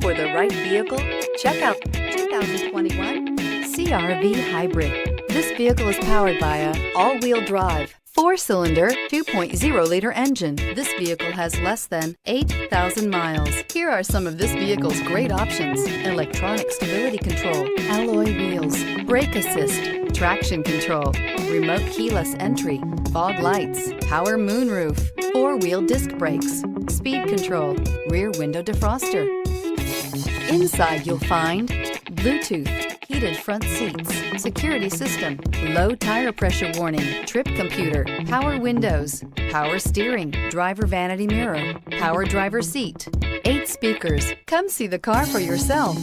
for the right vehicle? Check out 2021 CR-V Hybrid. This vehicle is powered by a all-wheel drive, 4-cylinder, 2.0-liter engine. This vehicle has less than 8,000 miles. Here are some of this vehicle's great options: electronic stability control, alloy wheels, brake assist, traction control, remote keyless entry, fog lights, power moonroof, 4-wheel disc brakes, speed control, rear window defroster. Inside you'll find Bluetooth, heated front seats, security system, low tire pressure warning, trip computer, power windows, power steering, driver vanity mirror, power driver seat, 8 speakers. Come see the car for yourself.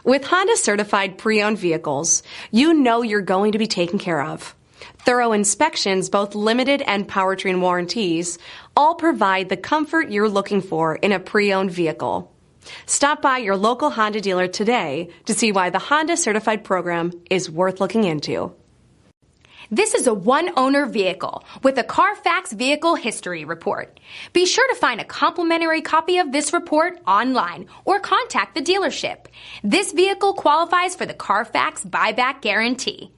With Honda certified pre-owned vehicles, you know you're going to be taken care of. Thorough inspections, both limited and powertrain warranties, all provide the comfort you're looking for in a pre-owned vehicle. Stop by your local Honda dealer today to see why the Honda certified program is worth looking into. This is a one-owner vehicle with a CARFAX Vehicle History Report. Be sure to find a complimentary copy of this report online or contact the dealership. This vehicle qualifies for the CARFAX Buyback Guarantee.